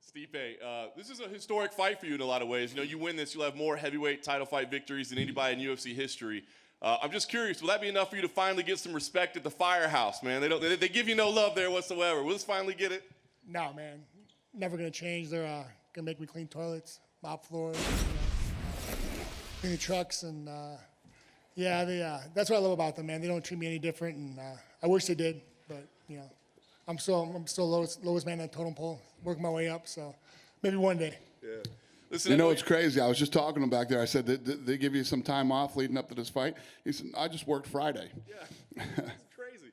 Stipe, this is a historic fight for you in a lot of ways. You know, you win this, you'll have more heavyweight title fight victories than anybody in UFC history. I'm just curious, will that be enough for you to finally get some respect at the firehouse, man? They give you no love there whatsoever. Will this finally get it? No, man. Never going to change. They're going to make me clean toilets, mop floors, clean the trucks. And, that's what I love about them, man. They don't treat me any different. And I wish they did. But, I'm still lowest man on the totem pole, working my way up. So maybe one day. Yeah. Listen, it's crazy. I was just talking to him back there. I said, they give you some time off leading up to this fight? He said, I just worked Friday. Yeah, it's crazy.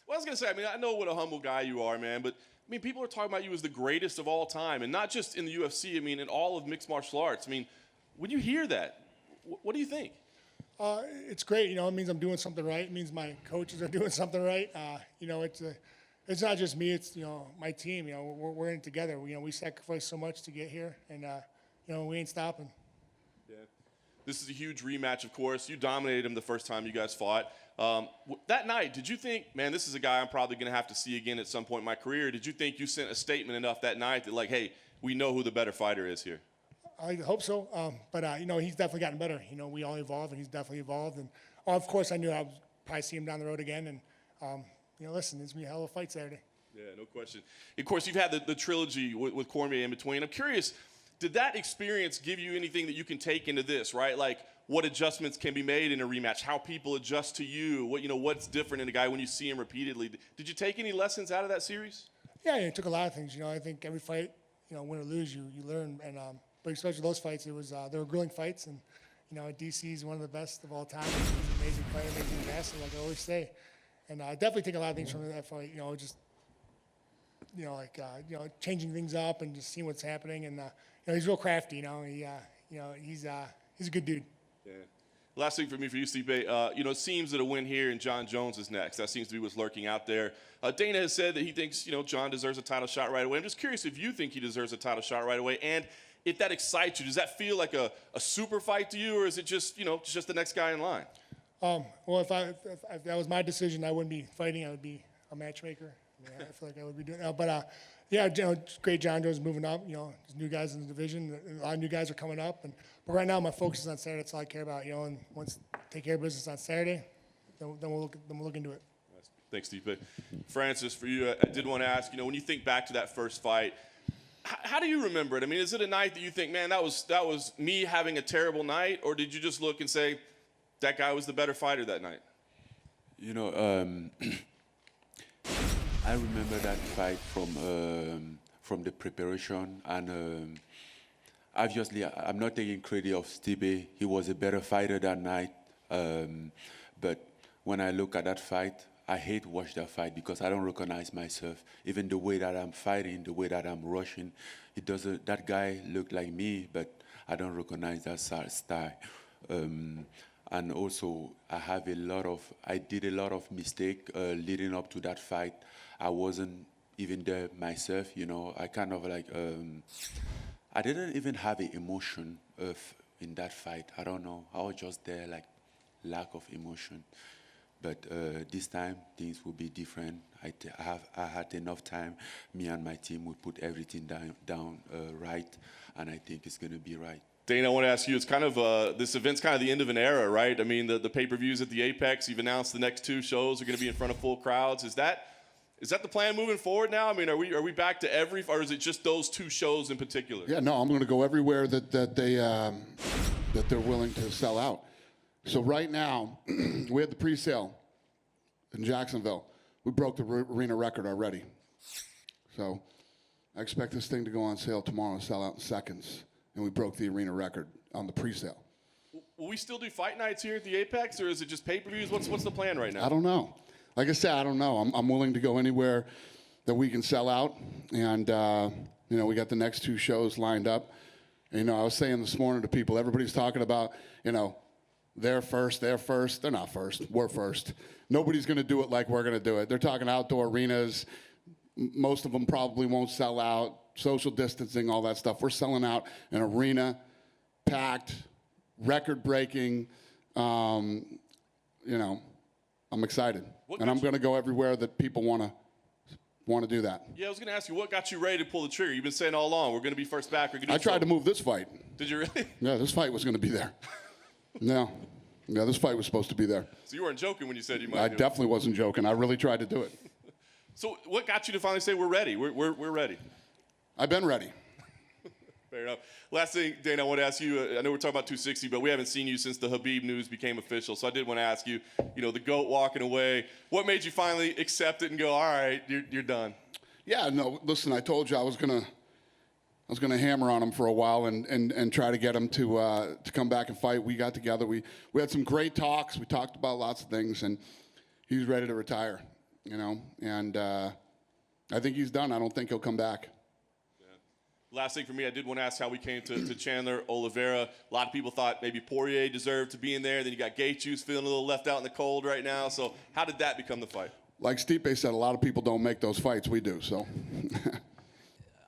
Well, I was going to say, I know what a humble guy you are, man, but, people are talking about you as the greatest of all time, and not just in the UFC, in all of mixed martial arts. When you hear that, what do you think? It's great. It means I'm doing something right. It means my coaches are doing something right. It's not just me. It's, my team. We're in it together. We sacrificed so much to get here, and, we ain't stopping. Yeah. This is a huge rematch, of course. You dominated him the first time you guys fought. That night, did you think, man, this is a guy I'm probably going to have to see again at some point in my career? Did you think you sent a statement enough that night that, like, hey, we know who the better fighter is here? I hope so. But he's definitely gotten better. We all evolve, and he's definitely evolved. And, of course, I knew I would probably see him down the road again. And, listen, it's going to be a hell of a fight Saturday. Yeah, no question. Of course, you've had the trilogy with Cormier in between. I'm curious, did that experience give you anything that you can take into this, right? Like what adjustments can be made in a rematch, how people adjust to you, what's different in a guy when you see him repeatedly. Did you take any lessons out of that series? Yeah, it took a lot of things. I think every fight, win or lose, you learn. And but especially those fights, they were grueling fights. And DC is one of the best of all time. He's an amazing player, amazing master, like I always say. And I definitely take a lot of things from that fight. Changing things up and just seeing what's happening. And he's real crafty. He's a good dude. Yeah. Last thing for you, Stipe. It seems that a win here and John Jones is next. That seems to be what's lurking out there. Dana has said that he thinks John deserves a title shot right away. I'm just curious if you think he deserves a title shot right away, and if that excites you. Does that feel like a super fight to you, or is it just just the next guy in line? Well, if that was my decision, I wouldn't be fighting. I would be a matchmaker. I feel like I would be doing that. But it's great. John Jones moving up. There's new guys in the division. A lot of new guys are coming up. But right now, my focus is on Saturday. That's all I care about. And once take care of business on Saturday, then we'll look into it. Thanks, Stipe. Francis, for you, I did want to ask. When you think back to that first fight, how do you remember it? Is it a night that you think, man, that was me having a terrible night, or did you just look and say, that guy was the better fighter that night? I remember that fight from the preparation, and obviously I'm not taking credit of Stipe. He was a better fighter that night, but when I look at that fight, I hate to watch that fight because I don't recognize myself. Even the way that I'm fighting, the way that I'm rushing, that guy looked like me, but I don't recognize that style. And also, I did a lot of mistakes leading up to that fight. I wasn't even there myself, I kind of I didn't even have an emotion in that fight. I don't know. I was just there, lack of emotion. But this time, things will be different. I had enough time. Me and my team will put everything down right, and I think it's going to be right. Dana, I want to ask you, it's kind of, this event's kind of the end of an era, right? The pay-per-views at the Apex, you've announced the next 2 shows are going to be in front of full crowds. Is that the plan moving forward now? Are we back to or is it just those 2 shows in particular? Yeah, no, I'm going to go everywhere that they're willing to sell out. So right now, we had the pre-sale in Jacksonville. We broke the arena record already. So I expect this thing to go on sale tomorrow and sell out in seconds. And we broke the arena record on the pre-sale. Will we still do fight nights here at the Apex, or is it just pay-per-views? What's the plan right now? I don't know. Like I said, I don't know. I'm willing to go anywhere that we can sell out. And, we got the next 2 shows lined up. And, I was saying this morning to people, everybody's talking about, they're first. They're not first. We're first. Nobody's going to do it like we're going to do it. They're talking outdoor arenas. Most of them probably won't sell out. Social distancing, all that stuff. We're selling out an arena, packed, record-breaking. I'm excited. And I'm going to go everywhere that people want to want to do that. Yeah, I was going to ask you, what got you ready to pull the trigger? You've been saying all along, we're going to be first back. We're gonna I tried to move this fight. Did you really? Yeah, this fight was going to be there. No. Yeah, this fight was supposed to be there. So you weren't joking when you said you might I do it. definitely wasn't joking. I really tried to do it. So what got you to finally say we're ready? We're ready. I've been ready. Fair enough. Last thing, Dana, I want to ask you, I know we're talking about 260, but we haven't seen you since the Khabib news became official. So I did want to ask you, the GOAT walking away, what made you finally accept it and go, all right, you're done? Yeah, no, listen, I told you I was gonna hammer on him for a while and try to get him to come back and fight. We got together. We had some great talks. We talked about lots of things, and he was ready to retire, and I think he's done. I don't think he'll come back. Last thing for me, I did want to ask how we came to Chandler Oliveira. A lot of people thought maybe Poirier deserved to be in there. Then you got Gaethje feeling a little left out in the cold right now. So how did that become the fight? Like Stipe said, a lot of people don't make those fights. We do, so.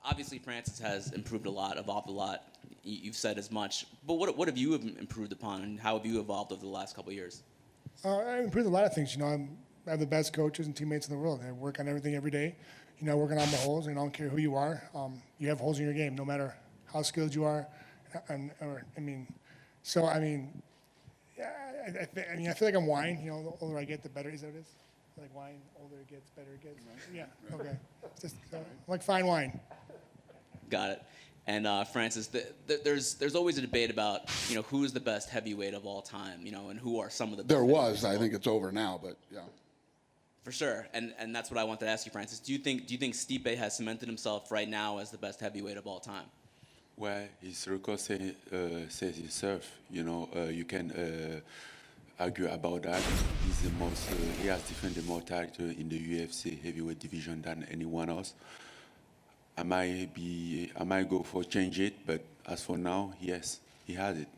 Obviously, Francis has improved a lot, evolved a lot. You've said as much. But what have you improved upon, and how have you evolved over the last couple of years? I've improved a lot of things. I have the best coaches and teammates in the world. I work on everything every day. Working on the holes, and I don't care who you are. You have holes in your game, no matter how skilled you are. I feel like I'm wine. The older I get, the better. Is that what it is? Like wine, older it gets, better it gets. Yeah. Okay. It's just like fine wine. Got it. And Francis, there's always a debate about who's the best heavyweight of all time, and who are some of the best. There was. I think it's over now, but yeah. For sure, and that's what I wanted to ask you, Francis. Do you think Stipe has cemented himself right now as the best heavyweight of all time? Well, his record says itself. You can argue about that. He's the most. He has defended more titles in the UFC heavyweight division than anyone else. I might go for change it, but as for now, yes, he has it.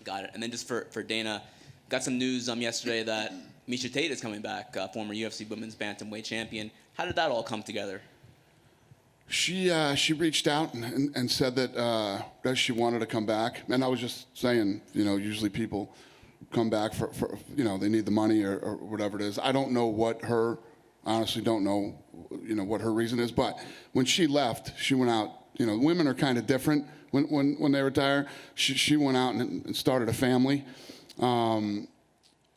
Got it. And then just for Dana, got some news yesterday that Miesha Tate is coming back, former UFC Women's Bantamweight champion. How did that all come together? She reached out and said that she wanted to come back, and I was just saying, usually people come back for they need the money or whatever it is. I don't know honestly don't know, what her reason is. But when she left, she went out. Women are kind of different when they retire. She went out and started a family.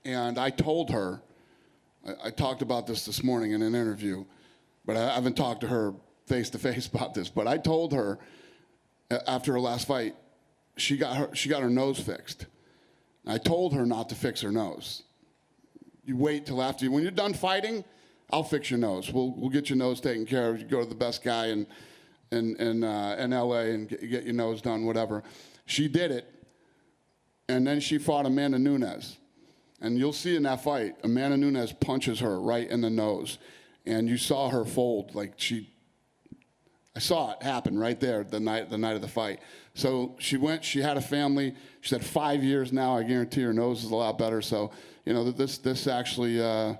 And I told her, I talked about this morning in an interview, but I haven't talked to her face-to-face about this. But I told her after her last fight, she got her nose fixed. I told her not to fix her nose. You wait till after when you're done fighting, I'll fix your nose. We'll get your nose taken care of. You go to the best guy in LA and get your nose done, whatever. She did it, and then she fought Amanda Nunes. And you'll see in that fight, Amanda Nunes punches her right in the nose. And you saw her fold I saw it happen right there the night of the fight. So she had a family. She said 5 years now, I guarantee her nose is a lot better. So, this actually, it'll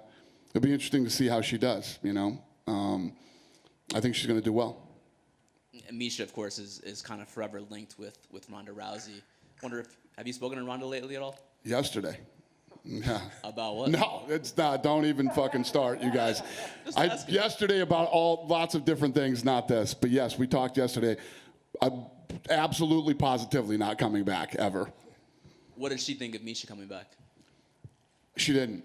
be interesting to see how she does, I think she's going to do well. And Miesha, of course, is kind of forever linked with Ronda Rousey. Have you spoken to Ronda lately at all? Yesterday. Yeah. About what? No, it's not. Don't even fucking start, you guys. Yesterday about lots of different things, not this. But yes, we talked yesterday. I'm absolutely, positively not coming back ever. What did she think of Miesha coming back? She didn't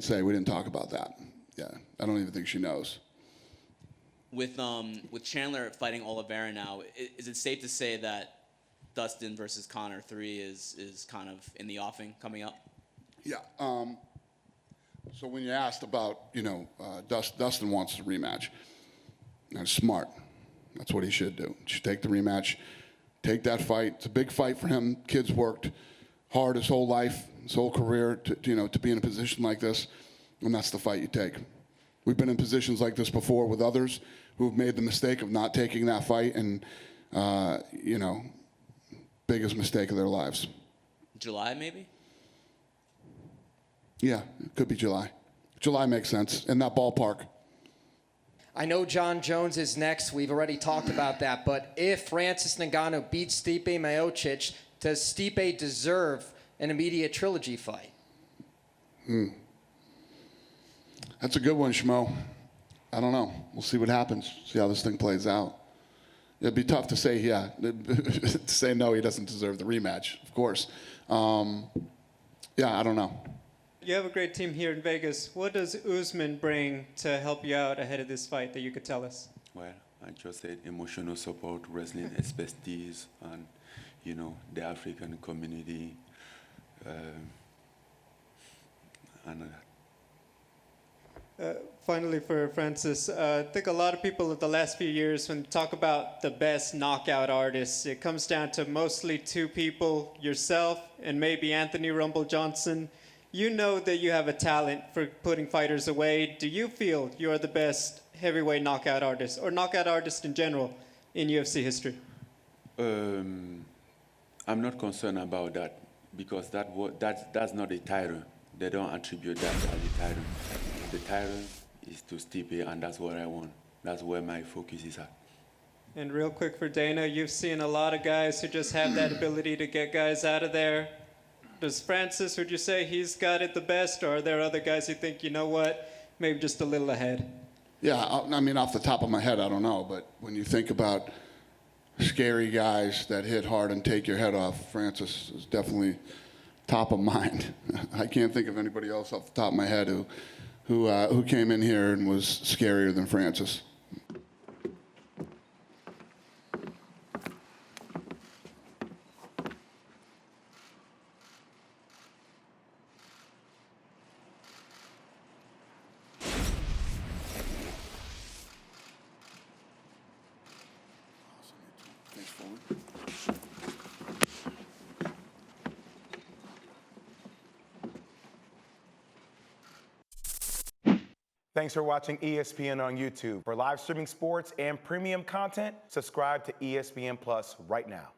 say. We didn't talk about that. Yeah, I don't even think she knows. With Chandler fighting Oliveira now, is it safe to say that Dustin versus Conor 3 is kind of in the offing coming up? Yeah. So when you asked about, Dustin wants the rematch. That's smart. That's what he should do. He should take the rematch, take that fight. It's a big fight for him. Kid's worked hard his whole life, his whole career to be in a position like this, and that's the fight you take. We've been in positions like this before with others who've made the mistake of not taking that fight, and biggest mistake of their lives. July, maybe? Yeah, it could be July. July makes sense in that ballpark. I know John Jones is next. We've already talked about that. But if Francis Ngannou beats Stipe MIocic, does Stipe deserve an immediate trilogy fight? That's a good one, Schmo. I don't know. We'll see what happens. See how this thing plays out. It'd be tough to say, yeah, to say no, he doesn't deserve the rematch, of course. Yeah, I don't know. You have a great team here in Vegas. What does Usman bring to help you out ahead of this fight that you could tell us? Well, I just said emotional support, wrestling expertise, and the African community, and. Finally, for Francis, I think a lot of people of the last few years, when they talk about the best knockout artists, it comes down to mostly two people, yourself and maybe Anthony Rumble Johnson. You know that you have a talent for putting fighters away. Do you feel you are the best heavyweight knockout artist, or knockout artist in general, in UFC history? I'm not concerned about that, because that's not a title. They don't attribute that as a title. The title is to Stipe, and that's what I want. That's where my focus is at. And real quick for Dana, you've seen a lot of guys who just have that ability to get guys out of there. Does Francis, would you say he's got it the best, or are there other guys who think, you know what, maybe just a little ahead? Yeah, I mean, off the top of my head, I don't know. But when you think about scary guys that hit hard and take your head off, Francis is definitely top of mind. I can't think of anybody else off the top of my head who came in here and was scarier than Francis. Thanks, forward. Thanks for watching ESPN on YouTube. For live streaming sports and premium content, subscribe to ESPN Plus right now.